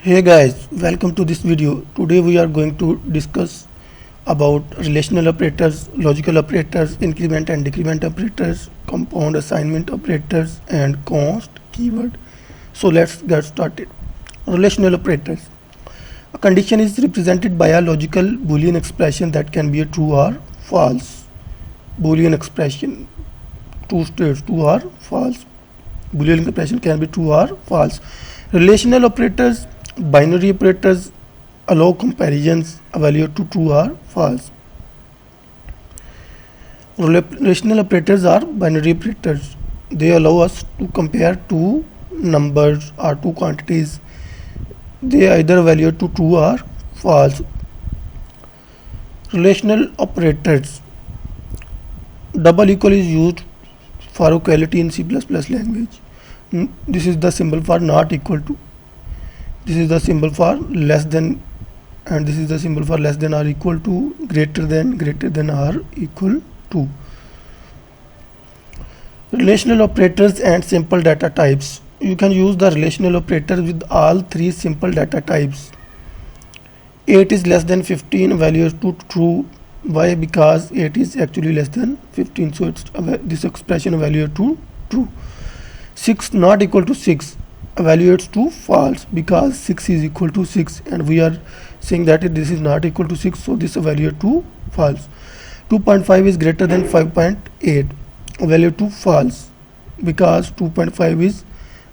Hey guys, welcome to this video. Today we are going to discuss about relational operators, logical operators, increment and decrement operators, compound assignment operators and const keyword. So let's get started. Relational operators. A condition is represented by a logical Boolean expression that can be a true or false. Boolean expression. Two states, true or false. Boolean expression can be true or false. Relational operators, binary operators allow comparisons evaluate to true or false. Relational operators are binary operators. They allow us to compare two numbers or two quantities. They either evaluate to true or false. Relational operators. Double equal is used for equality in C++ language. This is the symbol for not equal to. This is the symbol for less than, and this is the symbol for less than or equal to, greater than or equal to. Relational operators and simple data types. You can use the relational operators with all three simple data types. 8 is less than 15 evaluates to true. Why? Because 8 is actually less than 15, so it's this expression evaluates to true. 6 not equal to 6 evaluates to false because 6 is equal to 6, and we are saying that this is not equal to 6, so this evaluates to false. 2.5 is greater than 5.8 evaluate to false because 2.5 is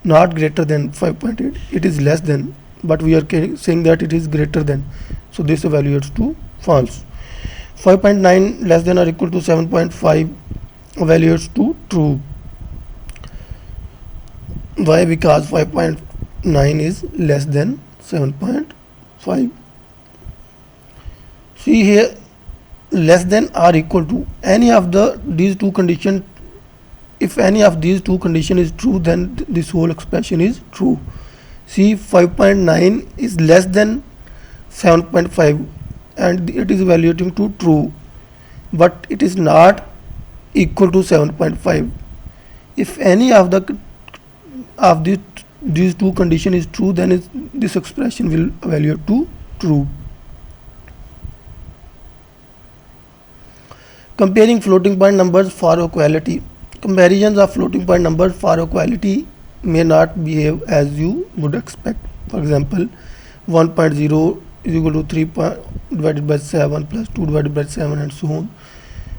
not greater than 5.8, it is less than, but we are saying that it is greater than, so this evaluates to false. 5.9 less than or equal to 7.5 evaluates to true. Why? Because 5.9 is less than 7.5. See here, less than or equal to any of these two conditions. If any of these two conditions is true, then this whole expression is true. See, 5.9 is less than 7.5 and it is evaluating to true, but it is not equal to 7.5. If any of these two condition is true, then this expression will evaluate to true. Comparing floating point numbers for equality. Comparisons of floating point numbers for equality may not behave as you would expect. For example, 1.0 is equal to 3 divided by 7 plus 2 divided by 7 and so on.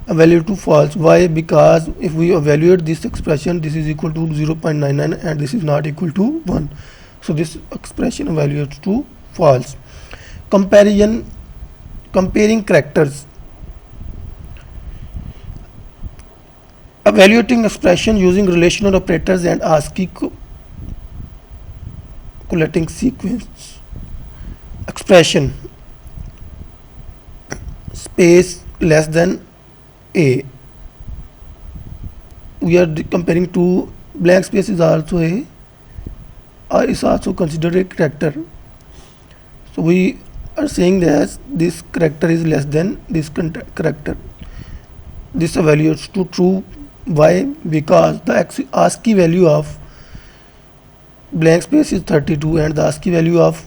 Evaluate to false. Why? Because if we evaluate this expression, this is equal to 0.99 and this is not equal to 1, so this expression evaluates to false. Comparing characters. Evaluating expression using relational operators and ASCII collating sequence. Expression space less than a. We are comparing two. Blank space is also a, or is also considered a character. So we are saying that this character is less than this character. This evaluates to true. Why? Because the ASCII value of blank space is 32 and the ASCII value of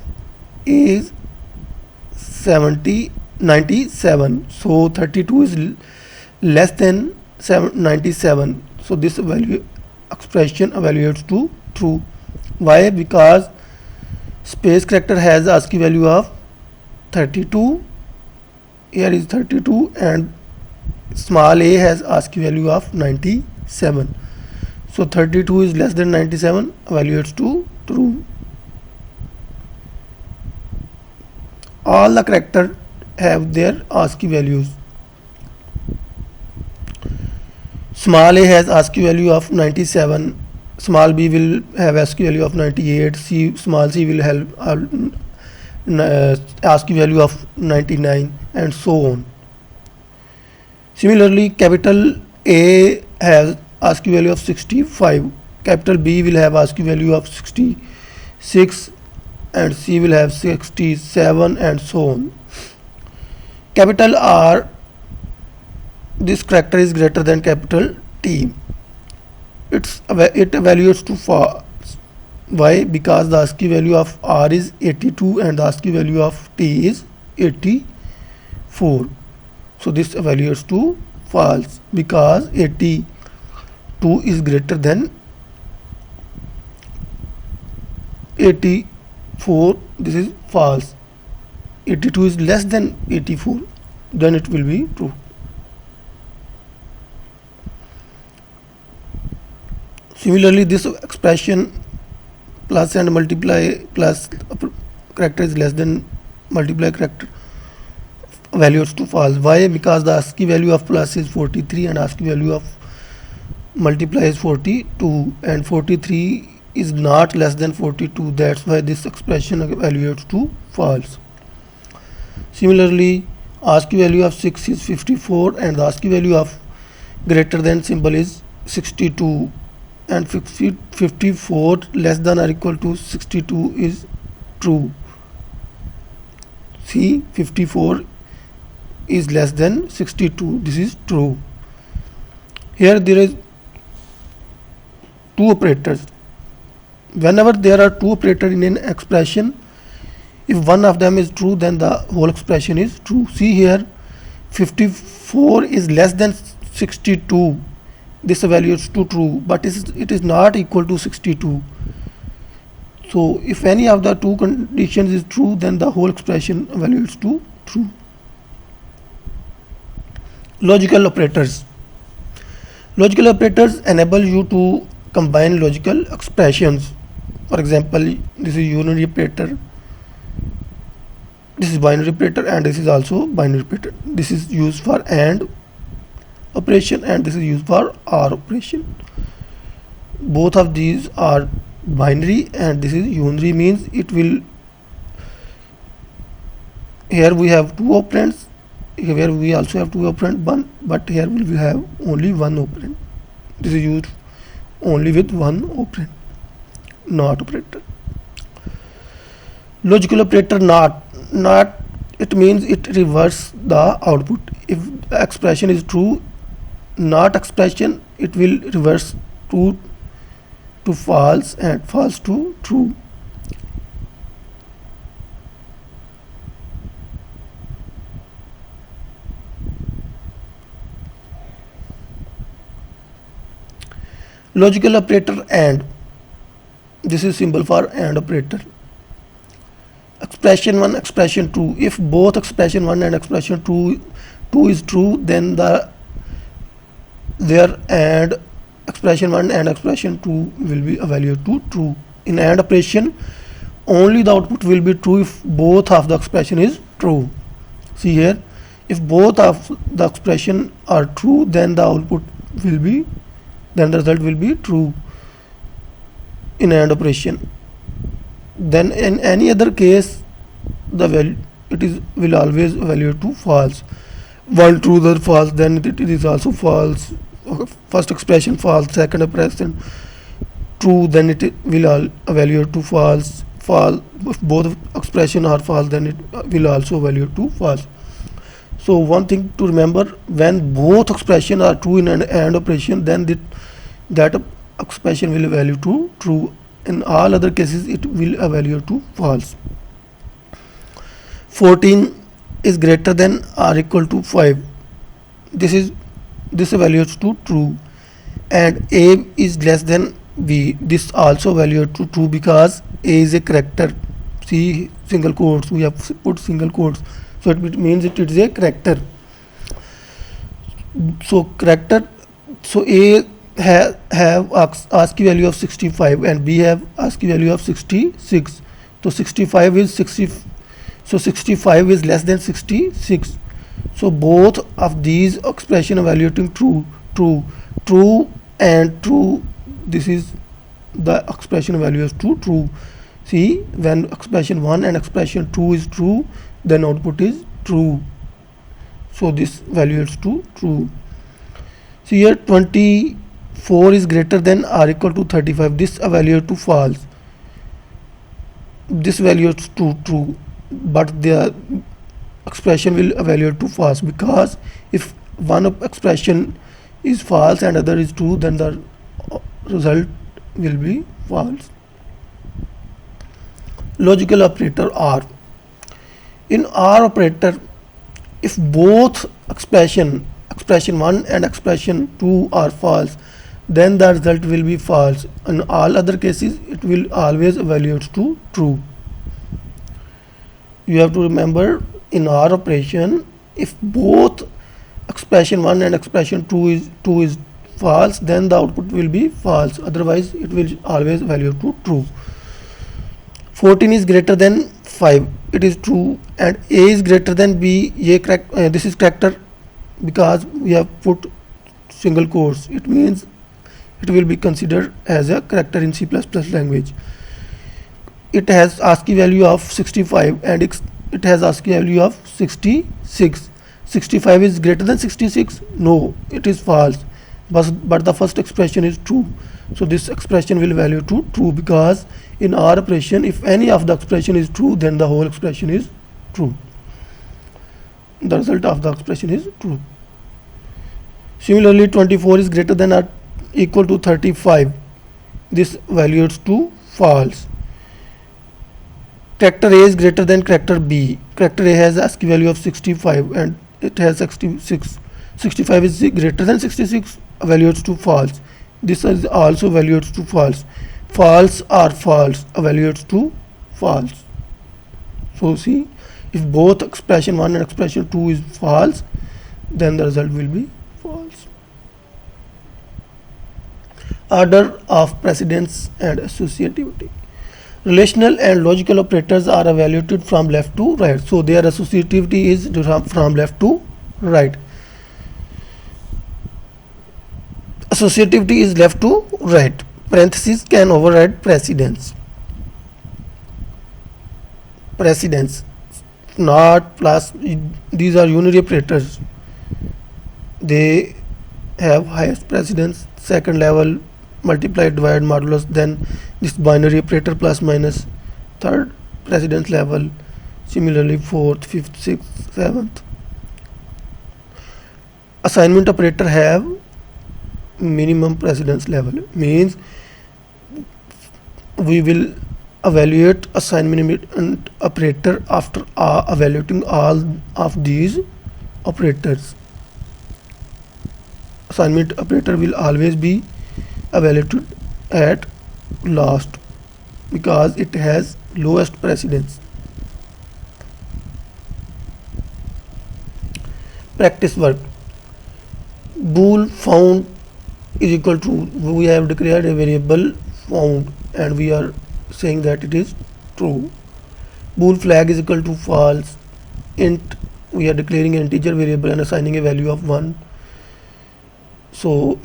a is 97. So 32 is less than 97, so this expression evaluates to true. Why? Because space character has ASCII value of 32, here is 32, and small a has ASCII value of 97, so 32 is less than 97 evaluates to true. All the characters have their ASCII values. Small a has ASCII value of 97, small b will have ASCII value of 98, small c will have ASCII value of 99 and so on. Similarly, capital A has ASCII value of 65, capital B will have ASCII value of 66 and C will have 67 and so on. Capital R, this character is greater than capital T. It evaluates to false. Why? Because the ASCII value of R is 82 and the ASCII value of T is 84. So this evaluates to false because 82 is greater than 84. This is false. 82 is less than 84, then it will be true. Similarly, this expression plus and multiply plus character is less than multiply character values to false. Why? Because the ASCII value of plus is 43 and ASCII value of multiply is 42 and 43 is not less than 42. That's why this expression evaluates to false. Similarly, ASCII value of 6 is 54 and the ASCII value of greater than symbol is 62 and 54 less than or equal to 62 is true. See, 54 is less than 62. This is true. Here there is two operators. Whenever there are two operators in an expression, if one of them is true, then the whole expression is true. See here, 54 is less than 62. This evaluates to true, but it is not equal to 62. So if any of the two conditions is true, then the whole expression evaluates to true. Logical operators. Logical operators enable you to combine logical expressions. For example, this is unary operator, this is binary operator, and this is also binary operator. This is used for AND operation and this is used for OR operation. Both of these are binary and this is unary, means it will, here we have two operands, here we also have two operand, but here we have only one operand. This is used only with one operand, not operator. Logical operator not, it means it reverses the output. If the expression is true, not expression, it will reverse true to false and false to true. Logical operator AND. This is symbol for AND operator. Expression 1, expression 2. If both expression 1 and expression 2 is true, then their AND expression 1 and expression 2 will be evaluated to true. In AND operation, only the output will be true if both of the expression is true. See here, if both of the expression are true, then the output will be, then the result will be true in AND operation. Then in any other case, the value will always evaluate to false. One true, the false, then it is also false. First expression false, second expression true, then it will evaluate to false. If both expression are false, then it will also evaluate to false. So one thing to remember, when both expressions are true in an AND operation, then that expression will evaluate to true. In all other cases, it will evaluate to false. 14 is greater than or equal to 5. This evaluates to true, and A is less than B. This also evaluates to true because A is a character. See, single quotes, we have put single quotes, so it means it is a character. So character, so A have ASCII value of 65 and B have ASCII value of 66. So 65 is 60. So 65 is less than 66. So both of these expression evaluating true and true. This is the expression evaluates to true. See, when expression 1 and expression 2 is true, then output is true. So this evaluates to true. See here, 24 is greater than or equal to 35. This evaluates to false. This evaluates to true, but the expression will evaluate to false, because if one expression is false and other is true, then the result will be false. Logical operator OR. In OR operator, if both expression 1 and expression 2 are false, then the result will be false. In all other cases, it will always evaluate to true. You have to remember, in OR operation, if both expression 1 and expression 2 is false, then the output will be false. Otherwise, it will always evaluate to true. 14 is greater than 5. It is true, and A is greater than B. This is character because we have put single quotes. It means it will be considered as a character in C++ language. It has ASCII value of 65 and it has ASCII value of 66. 65 is greater than 66? No, it is false. But the first expression is true. So this expression will value to true, because in our operation, if any of the expression is true, then the whole expression is true. The result of the expression is true. Similarly, 24 is greater than or equal to 35. This values to false. Character A is greater than character B. Character A has ASCII value of 65 and it has 66. 65 is greater than 66, evaluates to false. This is also evaluates to false. False or false evaluates to false. So see, if both expression 1 and expression 2 is false, then the result will be false. Order of precedence and associativity. Relational and logical operators are evaluated from left to right. So their associativity is from left to right. Associativity is left to right. Parentheses can override precedence. Precedence, not plus. These are unary operators. They have highest precedence, second level, multiply, divide, modulus, then this binary operator plus minus, third precedence level, similarly fourth, fifth, sixth, seventh. Assignment operator have minimum precedence level, means we will evaluate assignment operator after evaluating all of these operators. Assignment operator will always be evaluated at last because it has lowest precedence. Practice work. Bool found is equal to, we have declared a variable found and we are saying that it is true. Bool flag is equal to false. Int, we are declaring an integer variable and assigning a value of 1. So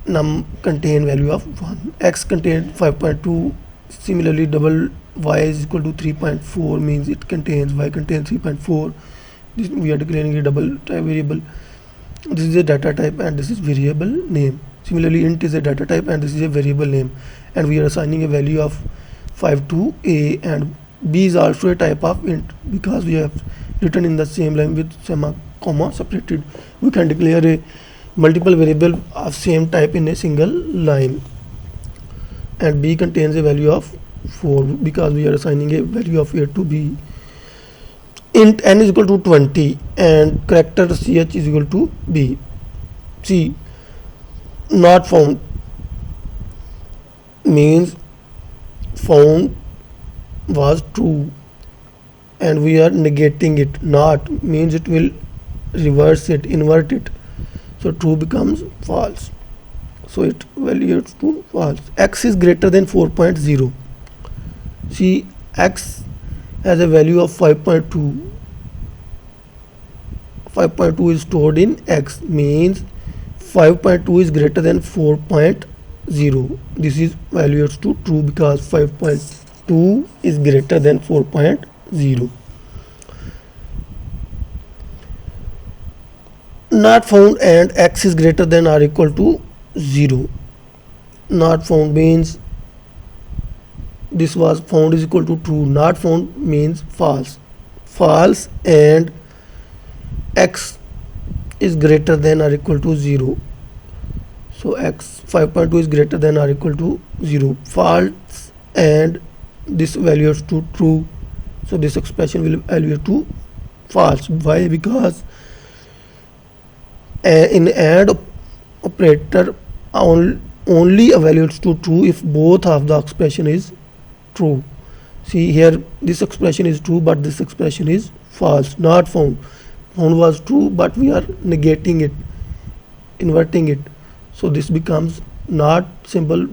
num contain value of 1. X contains 5.2. Similarly, double y is equal to 3.4 means it contains, y contains 3.4. This, we are declaring a double type variable. This is a data type and this is variable name. Similarly, int is a data type and this is a variable name, and we are assigning a value of 5 to a, and b is also a type of int because we have written in the same line with comma separated. We can declare a multiple variable of same type in a single line, and b contains a value of 4 because we are assigning a value of a to b. Int n is equal to 20 and character ch is equal to b. See, not found means found was true and we are negating it. Not means it will reverse it, invert it. So true becomes false. So it values to false. X is greater than 4.0. See, x has a value of 5.2. 5.2 is stored in x, means 5.2 is greater than 4.0. This is values to true because 5.2 is greater than 4.0. Not found and x is greater than or equal to 0. Not found means this was found is equal to true. Not found means false. False and x is greater than or equal to 0. So x 5.2 is greater than or equal to 0. False and this evaluates to true, so this expression will evaluate to false. Why? Because in AND operator only evaluates to true if both of the expression is true. See here, this expression is true, but this expression is false, not found. Found was true, but we are negating it, inverting it. So this becomes not symbol,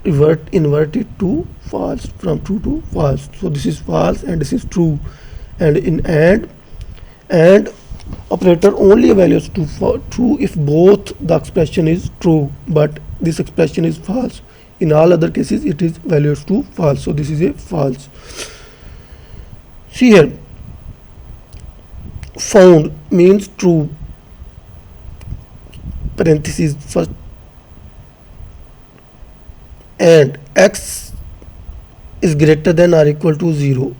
invert it to false, from true to false. So this is false and this is true. And in AND operator only evaluates to true if both the expression is true, but this expression is false. In all other cases it is evaluates to false, so this is a false. See here, found means true, parenthesis first, and x is greater than or equal to 0.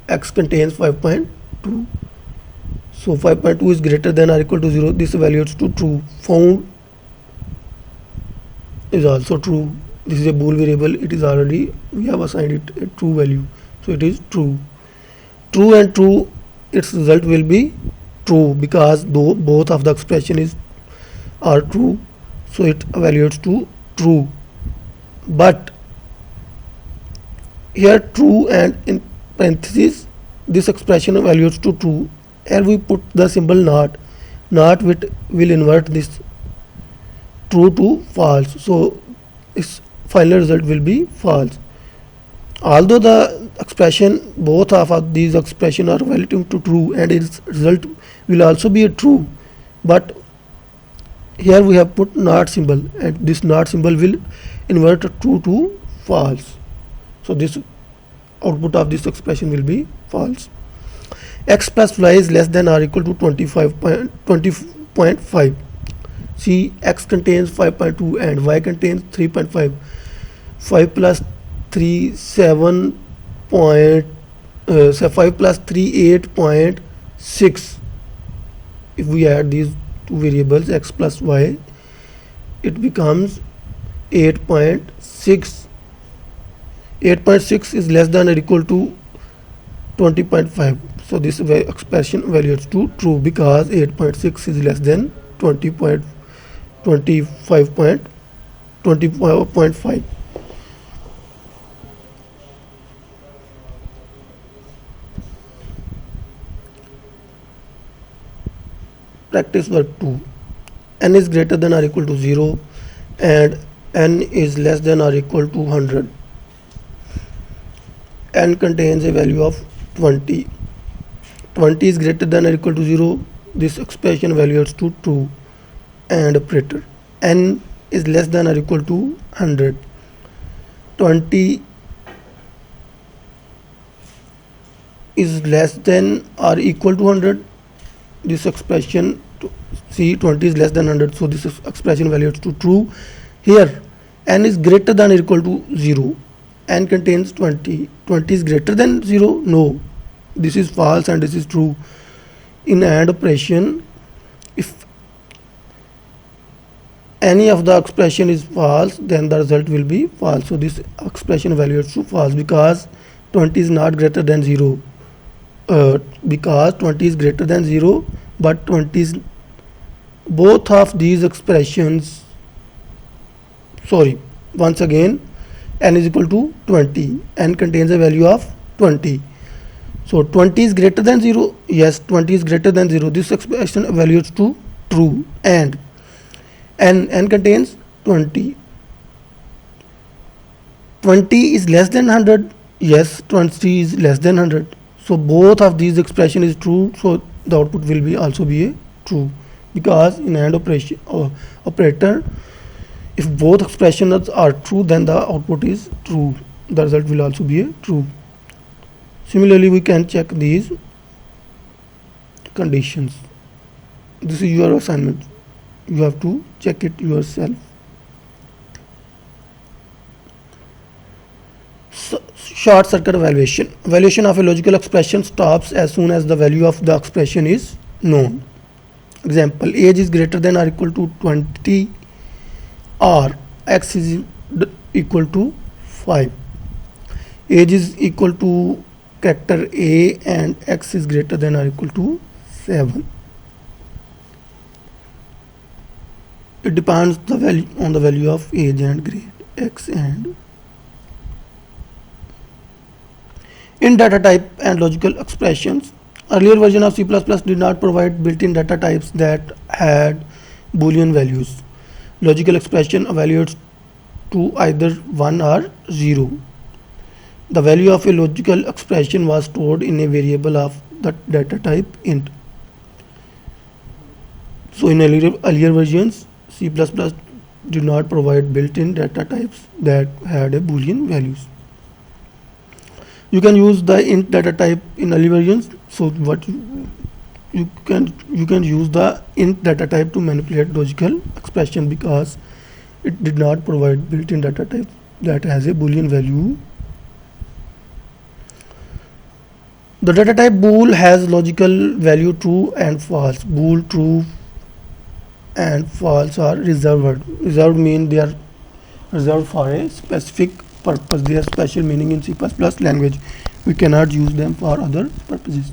X contains 5.2, so 5.2 is greater than or equal to 0. This evaluates to true. Found is also true. This is a bool variable, it is already, we have assigned it a true value, so it is true. True and true, its result will be true, because though both of the expression are true, so it evaluates to true. But here true and in parentheses this expression evaluates to true. Here we put the symbol not which will invert this true to false, so its final result will be false. Although the expression, both of these expression are relative to true, and its result will also be a true, but here we have put not symbol, and this not symbol will invert true to false, so this output of this expression will be false. X plus y is less than or equal to 20.5. See, x contains 5.2 and y contains 3.5. 5 plus 3 7 point, 5 plus 3 8.6. If we add these two variables x plus y, it becomes 8.6. 8.6 is less than or equal to 20.5. So this expression evaluates to true, because 8.6 is less than 20.5. Practice work 2. N is greater than or equal to 0 and n is less than or equal to 100. N contains a value of 20. 20 is greater than or equal to 0. This expression evaluates to true. And operator, n is less than or equal to 100. 20 is less than or equal to 100. This expression, see, 20 is less than 100, so this expression evaluates to true. Here n is greater than or equal to 0. N contains 20. 20 is greater than 0? No. This is false and this is true. In AND operation, if any of the expression is false, then the result will be false. So this expression evaluates to false, because 20 is not greater than 0. Because 20 is greater than 0, but 20 is, both of these expressions, sorry, once again, n is equal to 20. N contains a value of 20. So 20 is greater than 0. Yes, 20 is greater than 0. This expression evaluates to true. And n contains 20. 20 is less than 100. Yes, 20 is less than 100. So both of these expression is true. So the output will be also be a true, because in AND operation operator, if both expressions are true, then the output is true. The result will also be a true. Similarly, we can check these conditions. This is your assignment. You have to check it yourself. So, short circuit evaluation. Evaluation of a logical expression stops as soon as the value of the expression is known. Example, age is greater than or equal to 20 or x is equal to 5. Age is equal to character A and x is greater than or equal to 7. It depends the value on the value of age and grade x and in data type and logical expressions. Earlier version of C++ did not provide built-in data types that had Boolean values. Logical expression evaluates to either 1 or 0. The value of a logical expression was stored in a variable of the data type int. So in earlier versions, C++ did not provide built-in data types that had a Boolean values. You can use the int data type in early versions. So what you can use the int data type to manipulate logical expression because it did not provide built-in data type that has a Boolean value. The data type bool has logical value true and false. Bool true and false are reserved. Reserved mean they are reserved for a specific purpose. They are special meaning in C++ language. We cannot use them for other purposes.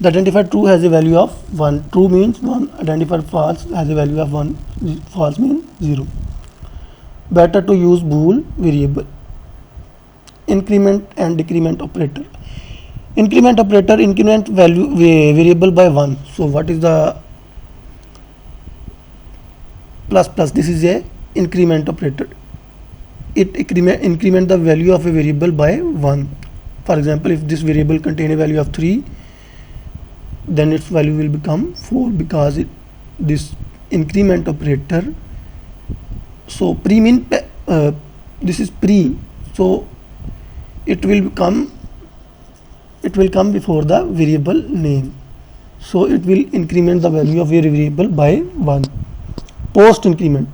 The identifier true has a value of 1. True means 1. Identifier false has a value of 1. False means 0. Better to use bool variable. Increment and decrement operator. Increment operator increment value variable by 1. So what is the plus plus? This is a increment operator. It increment the value of a variable by 1. For example, if this variable contain a value of 3, then its value will become 4 because this increment operator. So pre mean this is pre. So it will come before the variable name. So it will increment the value of a variable by 1. Post increment.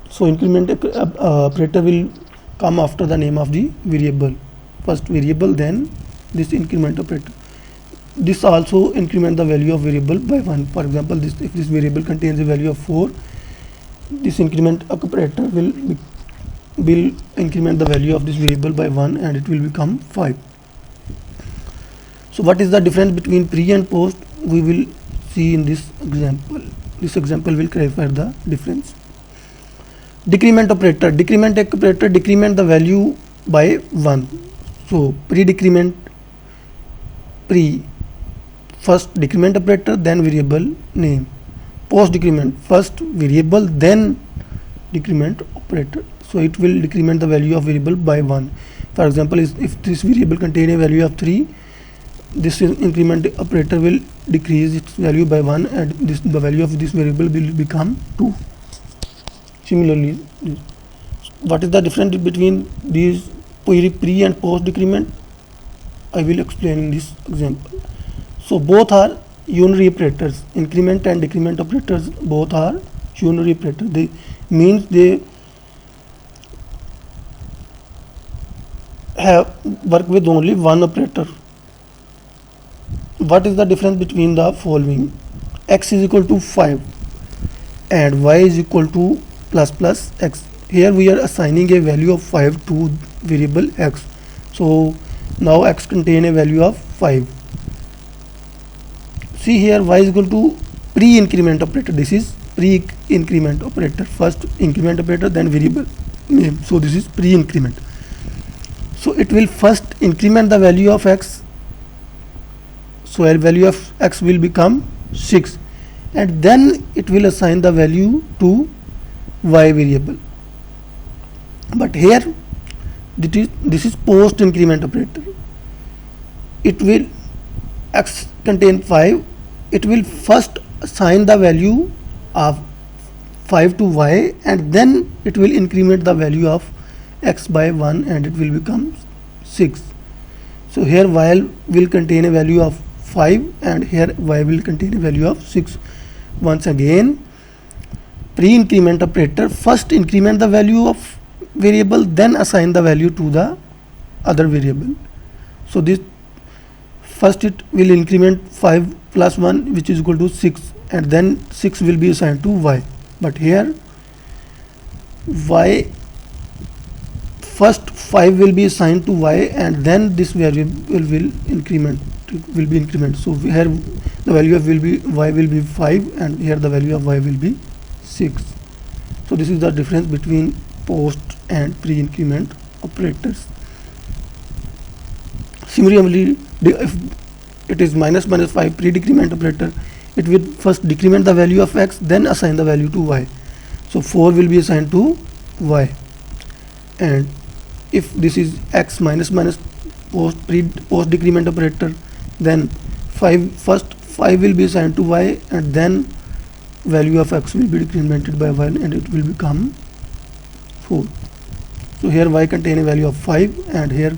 So increment operator will come after the name of the variable. First variable, then this increment operator. This also increment the value of variable by 1. For example, if this variable contains a value of 4, this increment operator will increment the value of this variable by 1 and it will become 5. So what is the difference between pre and post? We will see in this example. This example will clarify the difference. Decrement operator. Decrement operator decrement the value by 1. So pre-decrement, first decrement operator, then variable name. Post decrement, first variable, then decrement operator. So it will decrement the value of variable by 1. For example, if this variable contain a value of 3, this increment operator will decrease its value by 1 and the value of this variable will become 2. Similarly, what is the difference between these pre and post decrement? I will explain in this example. So both are unary operators. Increment and decrement operators both are unary operators. They means they have work with only one operator. What is the difference between the following? X is equal to 5 and y is equal to plus x. Here we are assigning a value of 5 to variable x. So now x contain a value of 5. See here, y is equal to pre-increment operator. This is pre-increment operator. First increment operator, then variable name. So this is pre-increment. So it will first increment the value of x. So a value of x will become 6 and then it will assign the value to y variable. But here this is post increment operator. It will x contain 5. It will first assign the value of 5 to y and then it will increment the value of x by 1 and it will become 6. So here y will contain a value of 5 and here y will contain a value of 6. Once again, pre-increment operator first increment the value of variable, then assign the value to the other variable. So this first it will increment 5 plus 1 which is equal to 6 and then 6 will be assigned to y. But here y first 5 will be assigned to y, and then this variable will be increment. So here the value of y will be 5, and here the value of y will be 6. So this is the difference between post and pre-increment operators. Similarly, if it is minus 5 pre-decrement operator, it will first decrement the value of x, then assign the value to y. So 4 will be assigned to y, and if this is x minus post decrement operator, then first 5 will be assigned to y, and then value of x will be decremented by 1, and it will become 4. So here y contain a value of 5, and here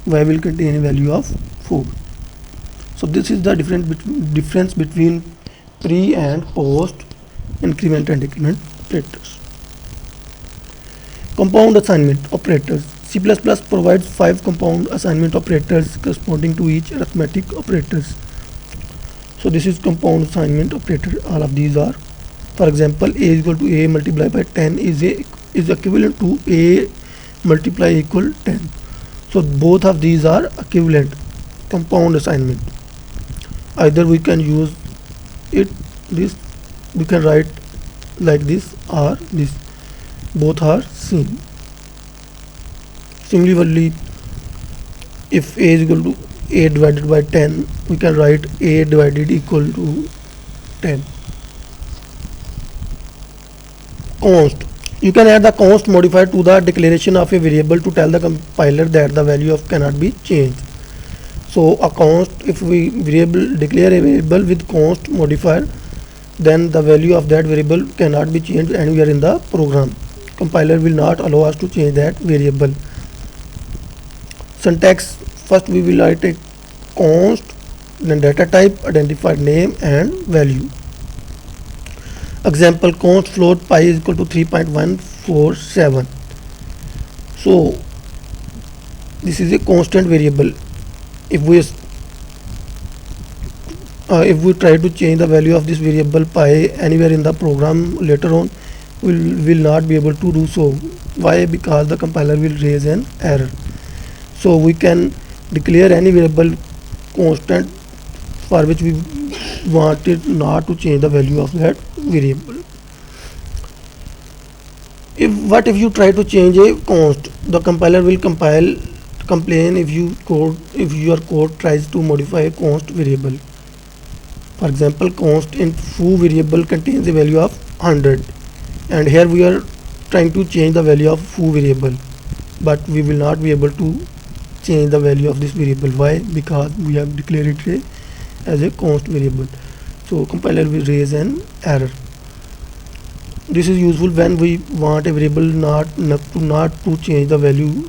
y will contain a value of 4. So this is the difference between pre and post increment and decrement operators. Compound assignment operators. C++ provides 5 compound assignment operators corresponding to each arithmetic operators. So this is compound assignment operator. All of these are, for example, a is equal to a multiplied by 10 is equivalent to a multiply equal 10. So both of these are equivalent compound assignment. Either we can use this, we can write like this or this. Both are same. Similarly, if a is equal to a divided by 10, we can write a divided equal to 10. Const. You can add the const modifier to the declaration of a variable to tell the compiler that the value of cannot be changed. So a const, if we declare a variable with const modifier, then the value of that variable cannot be changed anywhere in the program. Compiler will not allow us to change that variable. Syntax. First we will write a const, then data type, identifier name and value. Example, const float pi is equal to 3.147. So this is a constant variable. If we try to change the value of this variable pi anywhere in the program later on, we will not be able to do so. Why? Because the compiler will raise an error. So we can declare any variable constant for which we wanted not to change the value of that variable. If you try to change a const, the compiler will complain if your code tries to modify a const variable. For example, const in foo variable contains a value of 100, and here we are trying to change the value of foo variable, but we will not be able to change the value of this variable. Why? Because we have declared it as a const variable. So compiler will raise an error. This is useful when we want a variable not to change the value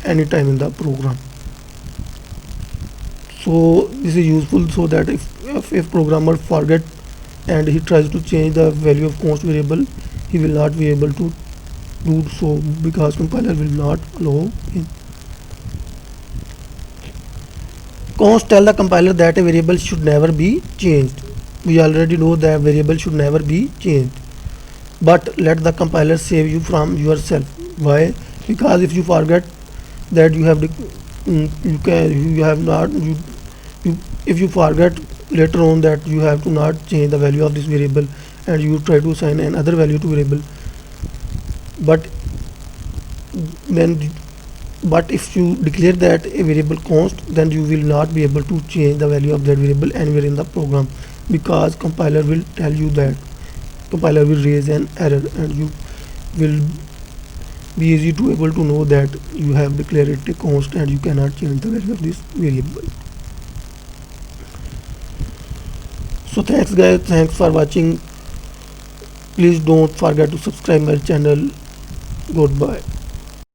anytime in the program. So this is useful so that if programmer forget and he tries to change the value of const variable, he will not be able to do so because compiler will not allow him. Const tell the compiler that a variable should never be changed. We already know that variable should never be changed, but let the compiler save you from yourself. Why? Because if you forget that if you forget later on that you have to not change the value of this variable, and you try to assign another value to variable, but if you declare that a variable const, then you will not be able to change the value of that variable anywhere in the program, because compiler will tell you that compiler will raise an error, and you will be easy to able to know that you have declared it a const and you cannot change the value of this variable. So thanks guys, thanks for watching. Please don't forget to subscribe my channel. Goodbye.